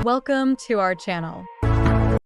Welcome to our channel.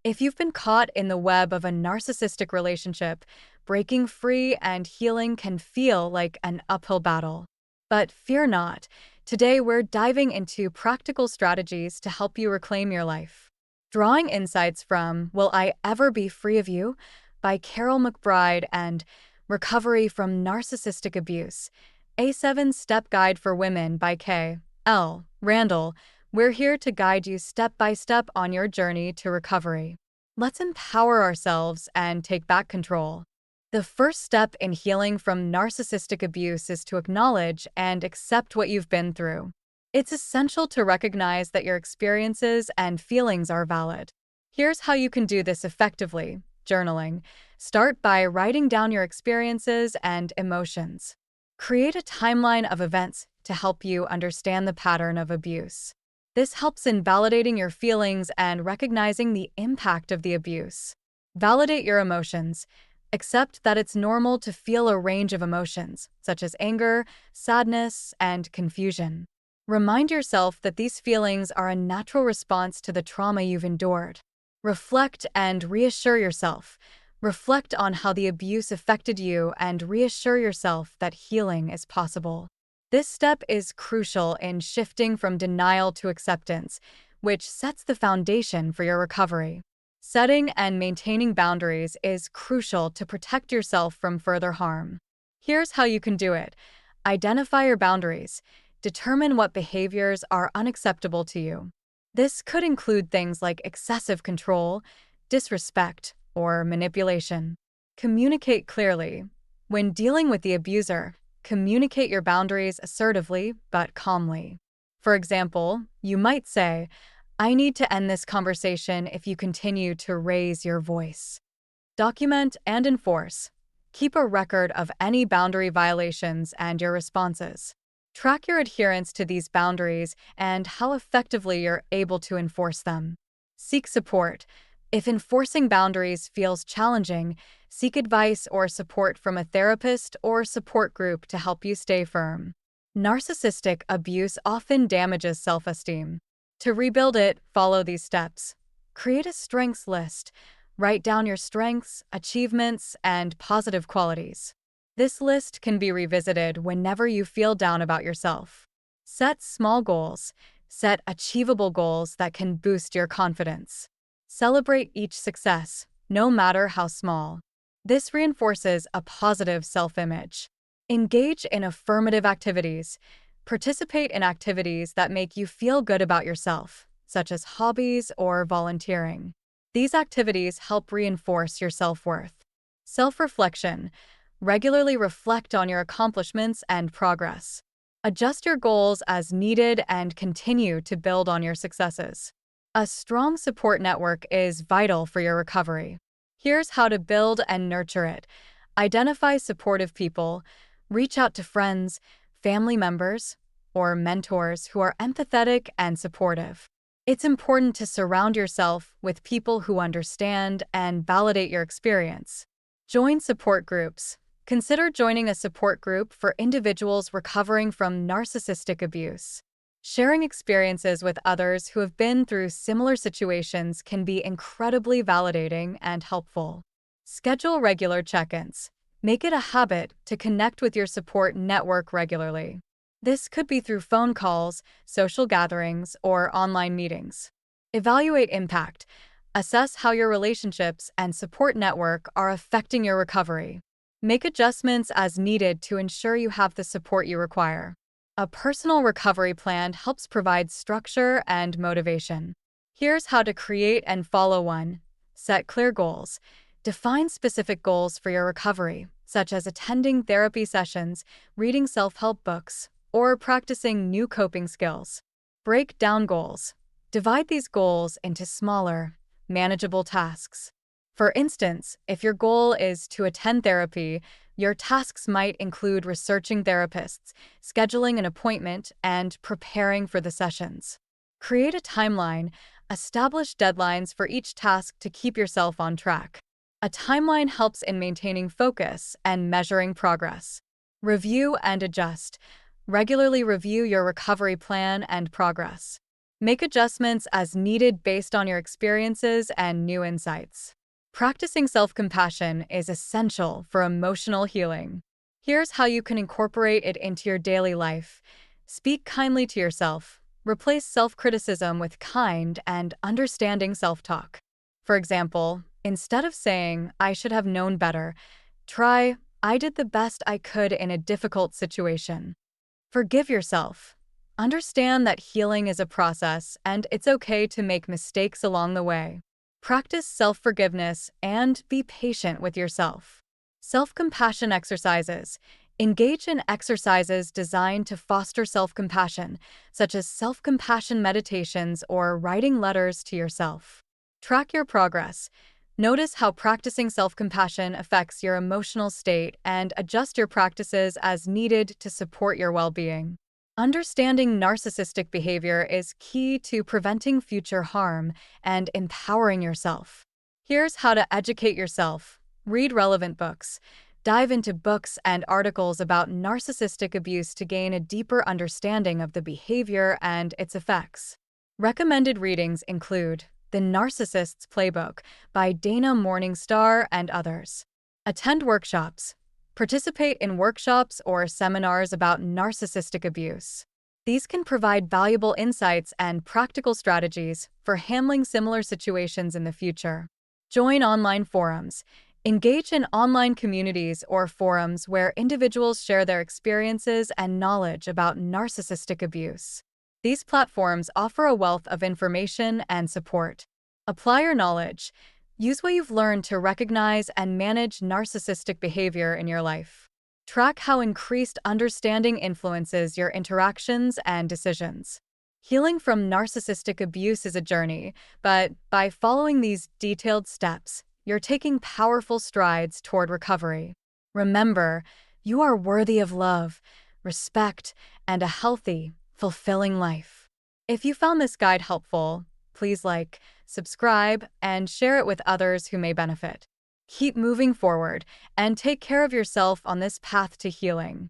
If you've been caught in the web of a narcissistic relationship, breaking free and healing can feel like an uphill battle. But fear not. Today we're diving into practical strategies to help you reclaim your life. Drawing insights from Will I Ever Be Free of You? By Karyl McBride and Recovery from Narcissistic Abuse. A 7-Step Guide for Women by K.L. Randell. We're here to guide you step by step on your journey to recovery. Let's empower ourselves and take back control. The first step in healing from narcissistic abuse is to acknowledge and accept what you've been through. It's essential to recognize that your experiences and feelings are valid. Here's how you can do this effectively: journaling. Start by writing down your experiences and emotions. Create a timeline of events to help you understand the pattern of abuse. This helps in validating your feelings and recognizing the impact of the abuse. Validate your emotions. Accept that it's normal to feel a range of emotions, such as anger, sadness, and confusion. Remind yourself that these feelings are a natural response to the trauma you've endured. Reflect and reassure yourself. Reflect on how the abuse affected you and reassure yourself that healing is possible. This step is crucial in shifting from denial to acceptance, which sets the foundation for your recovery. Setting and maintaining boundaries is crucial to protect yourself from further harm. Here's how you can do it. Identify your boundaries. Determine what behaviors are unacceptable to you. This could include things like excessive control, disrespect, or manipulation. Communicate clearly. When dealing with the abuser, communicate your boundaries assertively but calmly. For example, you might say, "I need to end this conversation if you continue to raise your voice." Document and enforce. Keep a record of any boundary violations and your responses. Track your adherence to these boundaries and how effectively you're able to enforce them. Seek support. If enforcing boundaries feels challenging, seek advice or support from a therapist or support group to help you stay firm. Narcissistic abuse often damages self-esteem. To rebuild it, follow these steps. Create a strengths list. Write down your strengths, achievements, and positive qualities. This list can be revisited whenever you feel down about yourself. Set small goals. Set achievable goals that can boost your confidence. Celebrate each success, no matter how small. This reinforces a positive self-image. Engage in affirmative activities. Participate in activities that make you feel good about yourself, such as hobbies or volunteering. These activities help reinforce your self-worth. Self-reflection. Regularly reflect on your accomplishments and progress. Adjust your goals as needed and continue to build on your successes. A strong support network is vital for your recovery. Here's how to build and nurture it. Identify supportive people. Reach out to friends, family members, or mentors who are empathetic and supportive. It's important to surround yourself with people who understand and validate your experience. Join support groups. Consider joining a support group for individuals recovering from narcissistic abuse. Sharing experiences with others who have been through similar situations can be incredibly validating and helpful. Schedule regular check-ins. Make it a habit to connect with your support network regularly. This could be through phone calls, social gatherings, or online meetings. Evaluate impact. Assess how your relationships and support network are affecting your recovery. Make adjustments as needed to ensure you have the support you require. A personal recovery plan helps provide structure and motivation. Here's how to create and follow one. Set clear goals. Define specific goals for your recovery, such as attending therapy sessions, reading self-help books, or practicing new coping skills. Break down goals. Divide these goals into smaller, manageable tasks. For instance, if your goal is to attend therapy, your tasks might include researching therapists, scheduling an appointment, and preparing for the sessions. Create a timeline. Establish deadlines for each task to keep yourself on track. A timeline helps in maintaining focus and measuring progress. Review and adjust. Regularly review your recovery plan and progress. Make adjustments as needed based on your experiences and new insights. Practicing self-compassion is essential for emotional healing. Here's how you can incorporate it into your daily life. Speak kindly to yourself. Replace self-criticism with kind and understanding self-talk. For example, instead of saying, "I should have known better," try, "I did the best I could in a difficult situation." Forgive yourself. Understand that healing is a process and it's okay to make mistakes along the way. Practice self-forgiveness and be patient with yourself. Self-compassion exercises. Engage in exercises designed to foster self-compassion, such as self-compassion meditations or writing letters to yourself. Track your progress. Notice how practicing self-compassion affects your emotional state and adjust your practices as needed to support your well-being. Understanding narcissistic behavior is key to preventing future harm and empowering yourself. Here's how to educate yourself. Read relevant books. Dive into books and articles about narcissistic abuse to gain a deeper understanding of the behavior and its effects. Recommended readings include The Narcissist's Playbook by Dana Morningstar and others. Attend workshops. Participate in workshops or seminars about narcissistic abuse. These can provide valuable insights and practical strategies for handling similar situations in the future. Join online forums. Engage in online communities or forums where individuals share their experiences and knowledge about narcissistic abuse. These platforms offer a wealth of information and support. Apply your knowledge. Use what you've learned to recognize and manage narcissistic behavior in your life. Track how increased understanding influences your interactions and decisions. Healing from narcissistic abuse is a journey, but by following these detailed steps, you're taking powerful strides toward recovery. Remember, you are worthy of love, respect, and a healthy, fulfilling life. If you found this guide helpful, please like, subscribe, and share it with others who may benefit. Keep moving forward and take care of yourself on this path to healing.